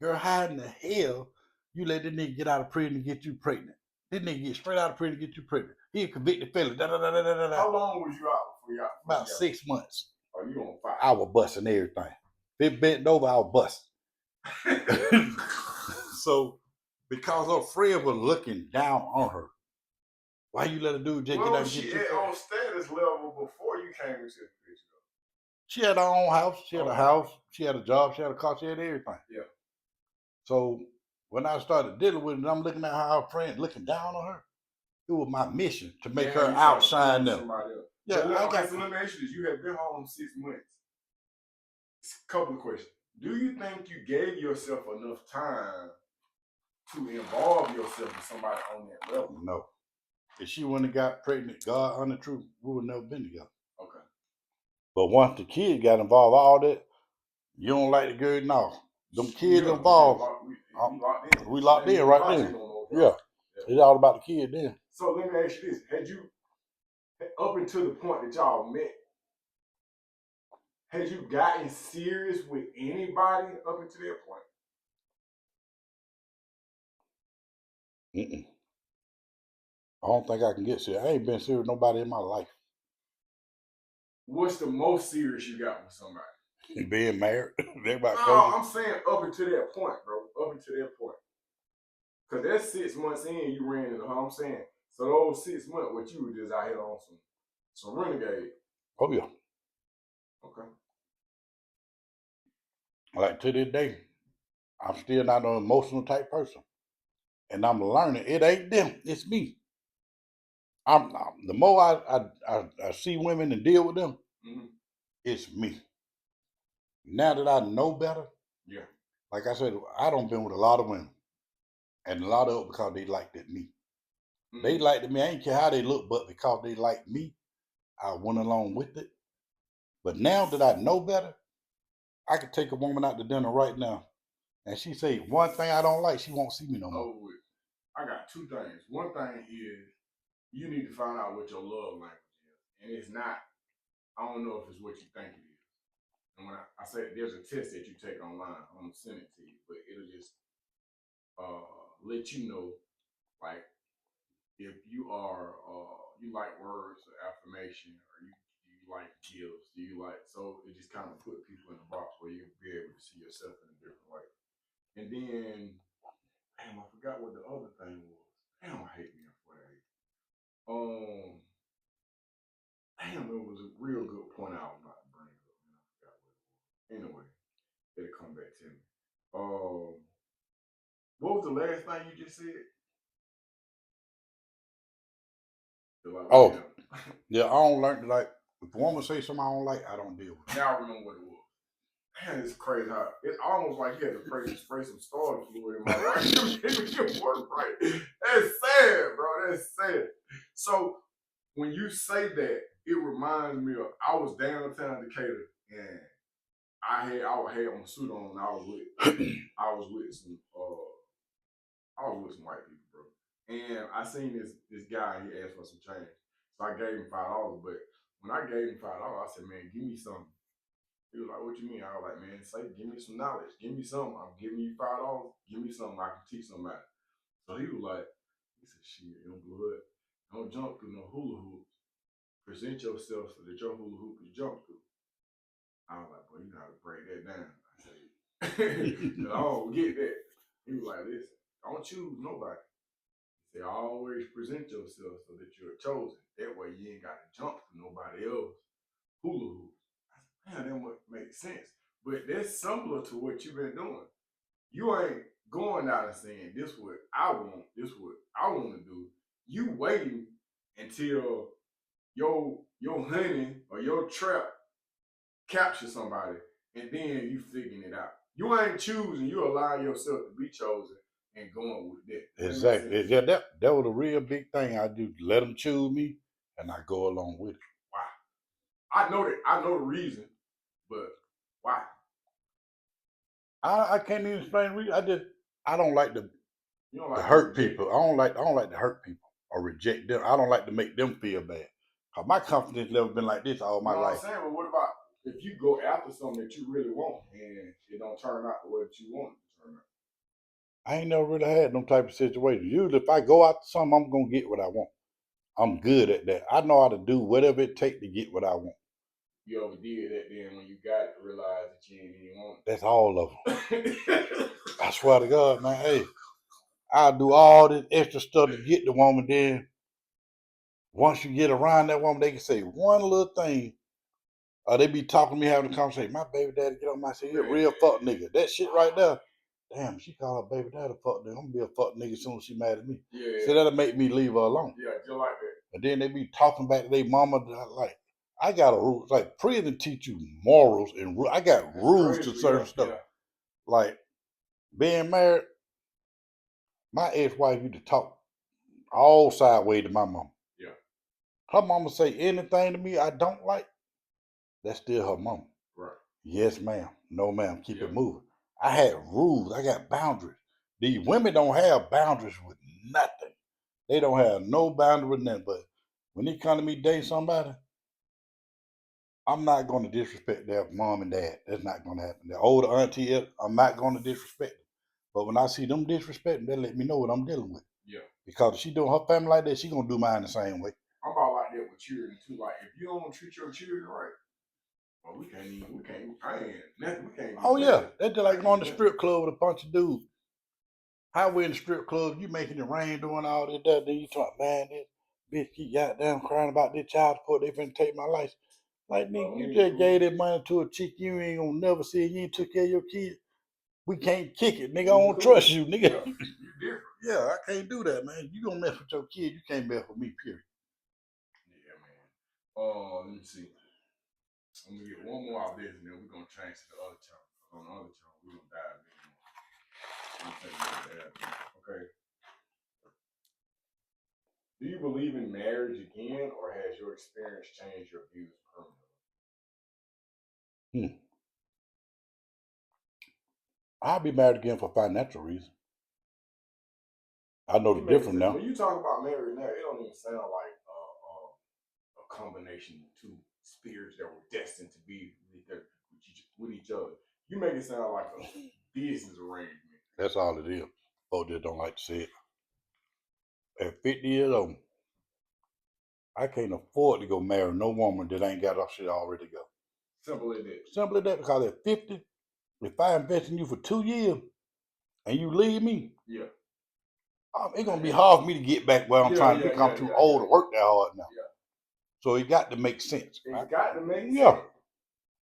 girl, how in the hell you let this nigga get out of prison and get you pregnant? This nigga get straight out of prison and get you pregnant. He a convicted felon. How long was you out before y'all? About 6 months. Oh, you on fire. I was busting everything. If it bent over, I was busting. So, because her friend was looking down on her, why you let a dude just get out and get you? She had on status level before you came into the picture. She had her own house. She had a house. She had a job. She had a car. She had everything. Yeah. So when I started dealing with it, I'm looking at how her friend looking down on her. It was my mission to make her outshine them. Yeah, let me ask you this. You have been home 6 months. Couple of questions. Do you think you gave yourself enough time to involve yourself with somebody on that level? No. if she wouldn't have got pregnant, God, honest truth, we would never been together. Okay. But once the kid got involved, all that, you don't like the girl, no. Them kids Yeah, involved, we locked in. we locked in right then. Yeah, it's all about the kid then. So let me ask you this: had you, up until the point that y'all met, had you gotten serious with anybody up until that point? Mm-mm. I don't think I can get serious. I ain't been serious with nobody in my life. What's the most serious you got with somebody? Being married. No, I'm saying up until that point, bro. Up until that point. Because that's 6 months in, you ran into her. I'm saying, so those 6 months, what you were just out here on some renegade. Oh yeah. Okay. Like to this day, I'm still not an emotional type person. And I'm learning it ain't them, it's me. I'm the more I see women and deal with them, Mm-hmm. it's me. Now that I know better, Yeah. like I said, I don't been with a lot of women. And a lot of it because they liked it me. Mm-hmm. They liked me. I ain't care how they look, but because they liked me, I went along with it. But now that I know better, I could take a woman out to dinner right now, and she say one thing I don't like, she won't see me no more. Oh, I got two things. One thing is you need to find out what your love language is, and it's not. I don't know if it's what you think it is. And when I say there's a test that you take online, I'm gonna send it to you, but it'll just let you know, like, if you are you like words of affirmation, or you like gifts, do you like, so it just kind of put people in a box where you be able to see yourself in a different way. And then, damn, I forgot what the other thing was. Damn, I hate being 48. Damn, it was a real good point I was about to bring up, and I forgot what it was. Anyway, it'll come back to me. What was the last thing you just said? Oh, yeah, I don't learn like if a woman say something I don't like, I don't deal with it. Now I remember what it was. Man, it's crazy how it's almost like you had to spray some starter fluid in my brain to make it work right. That's sad, bro. That's sad. So when you say that, it reminds me of, I was downtown Decatur, and I had my suit on, and I was with some white people, bro. And I seen this guy, he asked for some change. So I gave him $5. But when I gave him $5, I said, man, give me something. He was like, what you mean? I was like, man, say, give me some knowledge. Give me something. I'm giving you $5. Give me something I can teach somebody. So he was like, he said, shit, young blood, don't jump through no hula hoops. Present yourself so that your hula hoop is jump through. I was like, boy, you know how to break that down. I said, I don't get that. He was like, listen, don't choose nobody. He said, always present yourself so that you're chosen. That way you ain't got to jump through nobody else hula hoops. I said, man, that would make sense. But that's similar to what you've been doing. You ain't going out and saying, this what I want, this what I want to do. You waiting until your honey or your trap capture somebody, and then you figuring it out. You ain't choosing, you allow yourself to be chosen and going with that. Exactly. Yeah, that was a real big thing. I do let them choose me, and I go along with it. Wow. I know the reason, but why? I can't even explain the reason. I don't like to Like hurt people. I don't like to hurt people or reject them. I don't like to make them feel bad. Cause my confidence level been like this all my life. I'm saying, but what about if you go after something that you really want and it don't turn out the way that you want it to turn out? I ain't never really had no type of situation. Usually, if I go after something, I'm gonna get what I want. I'm good at that. I know how to do whatever it takes to get what I want. You ever did that then when you got it, realize that you ain't even want it? That's all of them. I swear to God, man. Hey, I'll do all this extra stuff to get the woman. Then once you get around that woman, they can say one little thing. Or they be talking to me, having a conversation. My baby daddy get on my shit. He a real fuck nigga. That shit right there. Damn, she call her baby daddy a fuck nigga. I'm gonna be a fuck nigga as soon as she mad at me. Yeah. So that'll make me leave her alone. Yeah, just like that. And then they be talking back to their mama. Like, I got a rule. Like, prison teach you morals and I got rules to certain stuff. Yeah. Like, being married, my ex-wife used to talk. all sideways to my mama. Yeah. Her mama say anything to me I don't like, that's still her mama. Right. Yes, ma'am. No, ma'am. Keep Yeah. it moving. I had rules. I got boundaries. These women don't have boundaries with nothing. They don't have no boundary with nothing. But when they come to me dating somebody, I'm not going to disrespect their mom and dad. That's not going to happen. The older auntie, I'm not going to disrespect them. But when I see them disrespecting, they let me know what I'm dealing with. Yeah. Because if she doing her family like that, she going to do mine the same way. I'm about like that with children too. Like if you don't treat your children right, well, we can't. I ain't nothing. We can't. Oh yeah, that's just like going to the strip club with a bunch of dudes. How we in the strip club, you making it rain, doing all this, that, then you talk, man, this bitch keep goddamn crying about this child support, they finna take my life. Like, nigga, you just gave that money to a chick you ain't gonna never see, you ain't took care of your kid. We can't kick it, nigga. I don't trust you, nigga. Yeah, you different. Yeah, I can't do that, man. You gonna mess with your kid, you can't mess with me, period. Yeah, man. Let me see. I'm gonna get one more out of this, and then we're gonna change to the other channel. On the other channel, we're gonna dive in. Okay. Do you believe in marriage again, or has your experience changed your views permanently? I'll be married again for financial reasons. I know the difference now. When you talk about marriage now, it don't even sound like a combination of two spirits that were destined to be with each other. You make it sound like a business arrangement. That's all it is. Folks just don't like to say it. At 50 years old, I can't afford to go marry no woman that ain't got her shit already go. Simple as that. Simple as that, because at 50, if I invest in you for 2 years and you leave me, yeah, it's gonna be hard for me to get back where I'm trying to be. I'm too old to work that hard now. Yeah. So it got to make sense. It got to make sense. Yeah.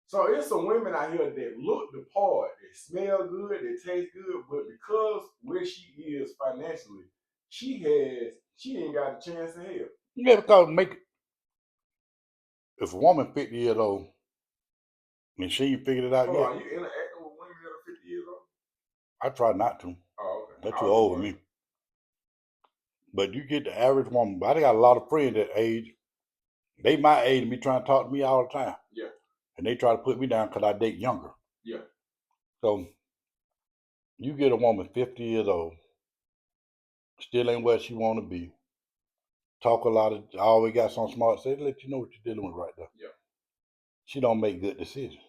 So it's some women out here that look the part, they smell good, they taste good, but because where she is financially, she ain't got a chance in hell. Yeah, because if a woman 50 years old and she ain't figured it out yet. Are you interacting with women that are 50 years old? I try not to. Oh, okay. They're too old for me. But you get the average woman. But I got a lot of friends that age. They my age and be trying to talk to me all the time. Yeah. And they try to put me down because I date younger. Yeah. So you get a woman 50 years old, still ain't where she want to be. Talk a lot of, always got some smart say, let you know what you're dealing with right there. Yeah. She don't make good decisions.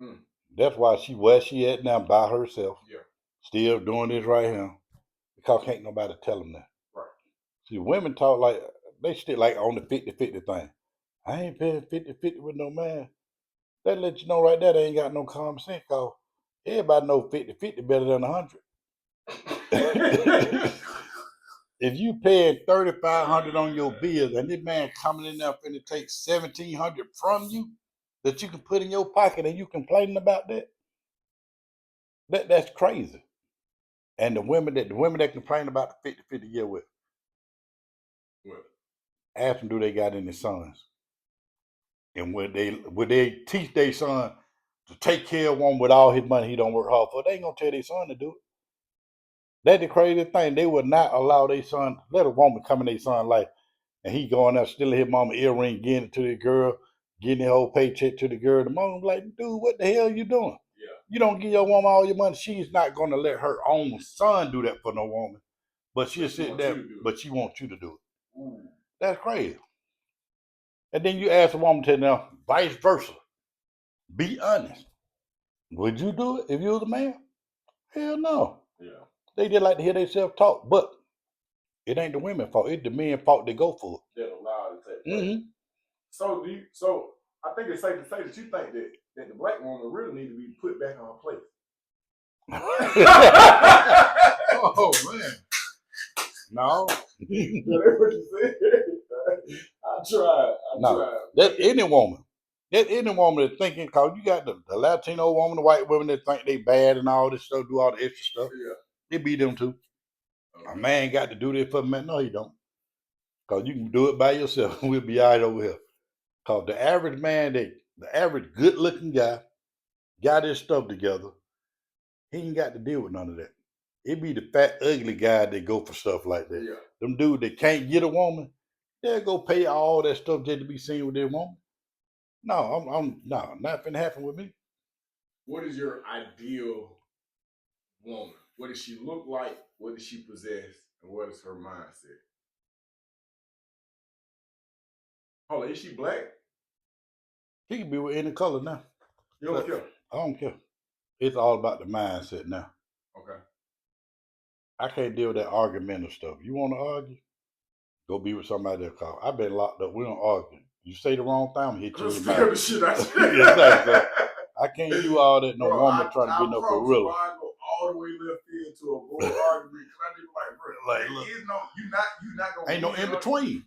Hmm. That's why she where she at now by herself. Yeah. Still doing this right here. Because can't nobody tell them that. Right. See, women talk like, they still like on the 50-50 thing. I ain't paying 50-50 with no man. That let you know right there they ain't got no common sense, because everybody know 50-50 better than 100. If you paying $3,500 on your bills and this man coming in there finna take $1,700 from you that you can put in your pocket and you complaining about that, that's crazy. And the women that complain about the 50-50 year with, what? ask them, do they got any sons? And would they teach their son to take care of one with all his money he don't work hard for? They ain't gonna tell their son to do it. That's the crazy thing. They would not allow their son, let a woman come in their son's life and he going there stealing his mama earring, getting it to the girl, getting the whole paycheck to the girl. The mom like, dude, what the hell you doing? Yeah. You don't give your woman all your money. She's not gonna let her own son do that for no woman. But she'll sit there, but she wants you to do it. Ooh. That's crazy. And then you ask a woman to them, vice versa. Be honest. Would you do it if you was a man? Hell no. Yeah. They just like to hear themselves talk, but it ain't the women's fault. It's the men's fault they go for it. That allow it to take place. Mm-hmm. So I think it's safe to say that you think that the black woman really need to be put back on her place. Oh man. No. That's what you said. I tried. That's any woman. That's any woman that's thinking, because you got the Latino woman, the white women that think they bad and all this stuff, do all the extra stuff. Yeah. They be them too. Okay. A man got to do this for a man. No, he don't. Because you can do it by yourself. We'll be all right over here. Because the average man, the average good looking guy, got his stuff together. He ain't got to deal with none of that. it be the fat, ugly guy that go for stuff like that. Yeah. Them dudes that can't get a woman, they'll go pay all that stuff just to be seen with their woman. No, I'm no, not finna happen with me. What is your ideal woman? What does she look like? What does she possess? And what is her mindset? Hold on, is she black? He can be with any color now. You don't care? I don't care. It's all about the mindset now. Okay. I can't deal with that argumentative stuff. You want to argue? Go be with somebody that call. I've been locked up. We don't argue. You say the wrong thing, I'm gonna hit you in Just the scare the mouth. shit out of you. Exactly. I can't do all that. No Bro, woman trying to be no promise gorilla. I go all the way left field to avoid argument. Cause I just like, bro, Like, there look, is no, you not gonna ain't no win in an between.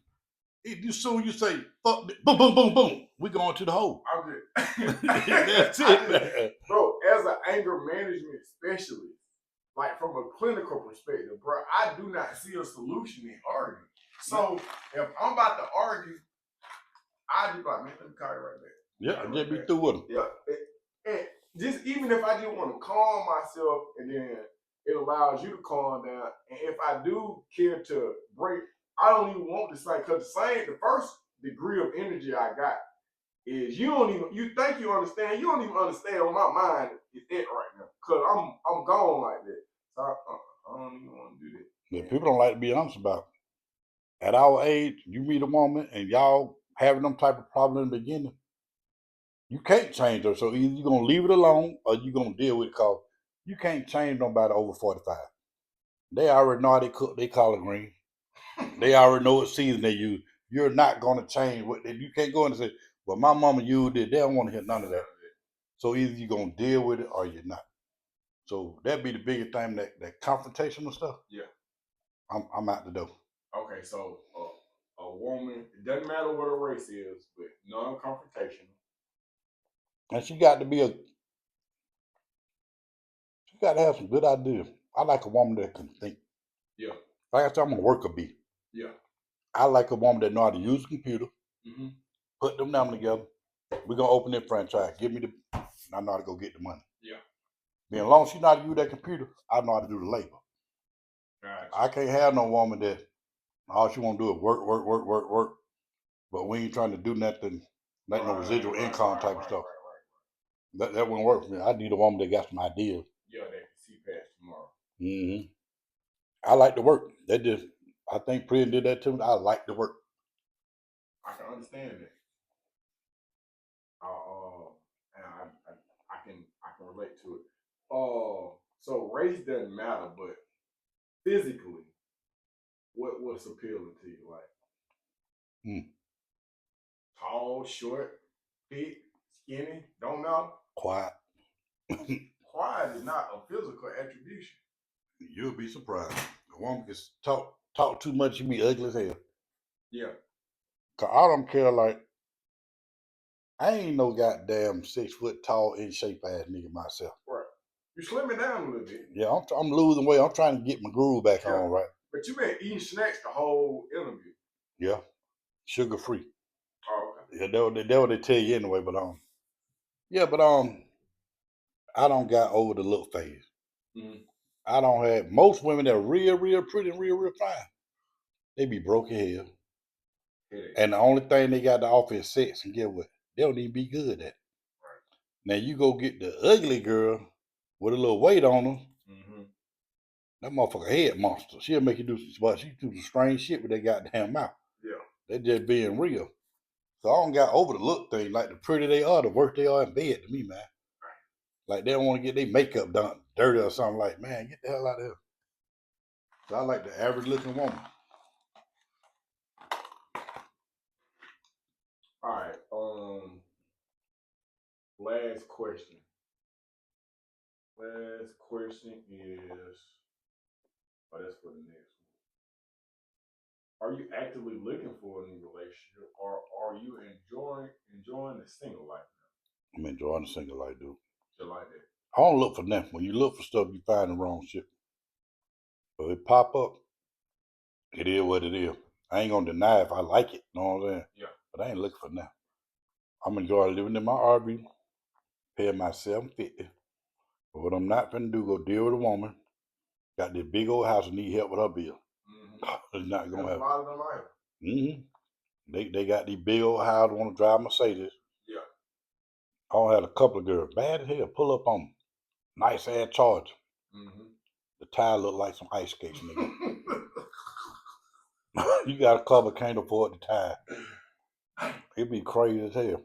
You soon you say fuck, boom, boom, boom, boom. We going to the hole. argument. I'm just, That's it, man. bro, as an anger management specialist, like from a clinical perspective, bro, I do not see a solution in arguing. So if I'm about to argue, I just like, man, let me call you right back. Yeah, Right just be back. through with them. Yeah, and just even if I just want to calm myself, and then it allows you to calm down. And if I do care to break, I don't even want the same, because the first degree of energy I got is you think you understand, you don't even understand what my mind is at right now, because I'm gone like that. So I don't even want to do that. Yeah, people don't like to be honest about it. At our age, you meet a woman and y'all having them type of problem in the beginning, you can't change her. So either you're gonna leave it alone or you're gonna deal with it, because you can't change nobody over 45. They already know how they cook they collard green. They already know what season they use. You're not gonna change what they, you can't go in and say, well, my mama used it. They don't want to hear none of that. So either you're gonna deal with it or you're not. So that'd be the biggest thing, that confrontational stuff. Yeah. I'm out the door. Okay, so a woman, it doesn't matter what her race is, but non-confrontational. And she got to have some good ideas. I like a woman that can think. Yeah. Like I said, I'm a worker bee. Yeah. I like a woman that know how to use a computer, Mm-hmm. put them down together. We're gonna open that franchise. Give me I know how to go get the money. Yeah. Then as long as she know how to use that computer, I know how to do the labor. Gotcha. I can't have no woman that all she want to do is work, work, work, work, work, but we ain't trying to do nothing, like no residual income type of stuff. That wouldn't work for me. I need a woman that got some ideas. Yeah, that can see past tomorrow. Mm-hmm. I like to work. I think Priya did that too. I like to work. I can understand that. And I can relate to it. So race doesn't matter, but physically, what's appealing to you? Like tall, short, fit, skinny, don't matter. Quiet. Quiet is not a physical attribution. You'll be surprised. A woman can talk too much, you be ugly as hell. Yeah. Cause I don't care. Like, I ain't no goddamn 6 foot tall, in shape ass nigga myself. Right. You slimming down a little bit. Yeah, I'm losing weight. I'm trying to get my groove back on, right? But you been eating snacks the whole interview. Yeah, sugar free. Oh, okay. Yeah, that what they tell you anyway. But yeah, but I don't got over the look phase. Mm-hmm. I don't have most women that are real, real pretty and real, real fine. They be broke as hell. Yeah. And the only thing they got to offer is sex, and get what? They don't even be good at it. Right. Now you go get the ugly girl with a little weight on her. Mm-hmm. That motherfucker head monster. She'll make you do she do some strange shit with that goddamn mouth. Yeah. They just being real. So I don't got over the look thing. Like the pretty they are, the worse they are in bed to me, man. Right. Like they don't want to get their makeup done dirty or something. Like, man, get the hell out of here. So I like the average looking woman. All right. Last question. Last question is, that's for the next one. Are you actively looking for a new relationship, or are you enjoying the single life now? I'm enjoying the single life, dude. Just like that. I don't look for nothing. When you look for stuff, you find the wrong shit. But if it pop up, it is what it is. I ain't gonna deny if I like it, you know what I'm saying? Yeah. But I ain't looking for nothing. I'm enjoying living in my RV, paying my $750. But what I'm not finna do, go deal with a woman got this big old house and need help with her bill. Mm-hmm. It's not gonna There's a happen. lot of them out Mm-hmm. They got these big old house, want to drive Mercedes. here. I don't had a couple of girls, bad as hell, pull up on 'em. Nice ass Charger. Yeah. Mm-hmm. The tire look like some ice skates, nigga. You got a cover, can't afford the tire. It be crazy as hell.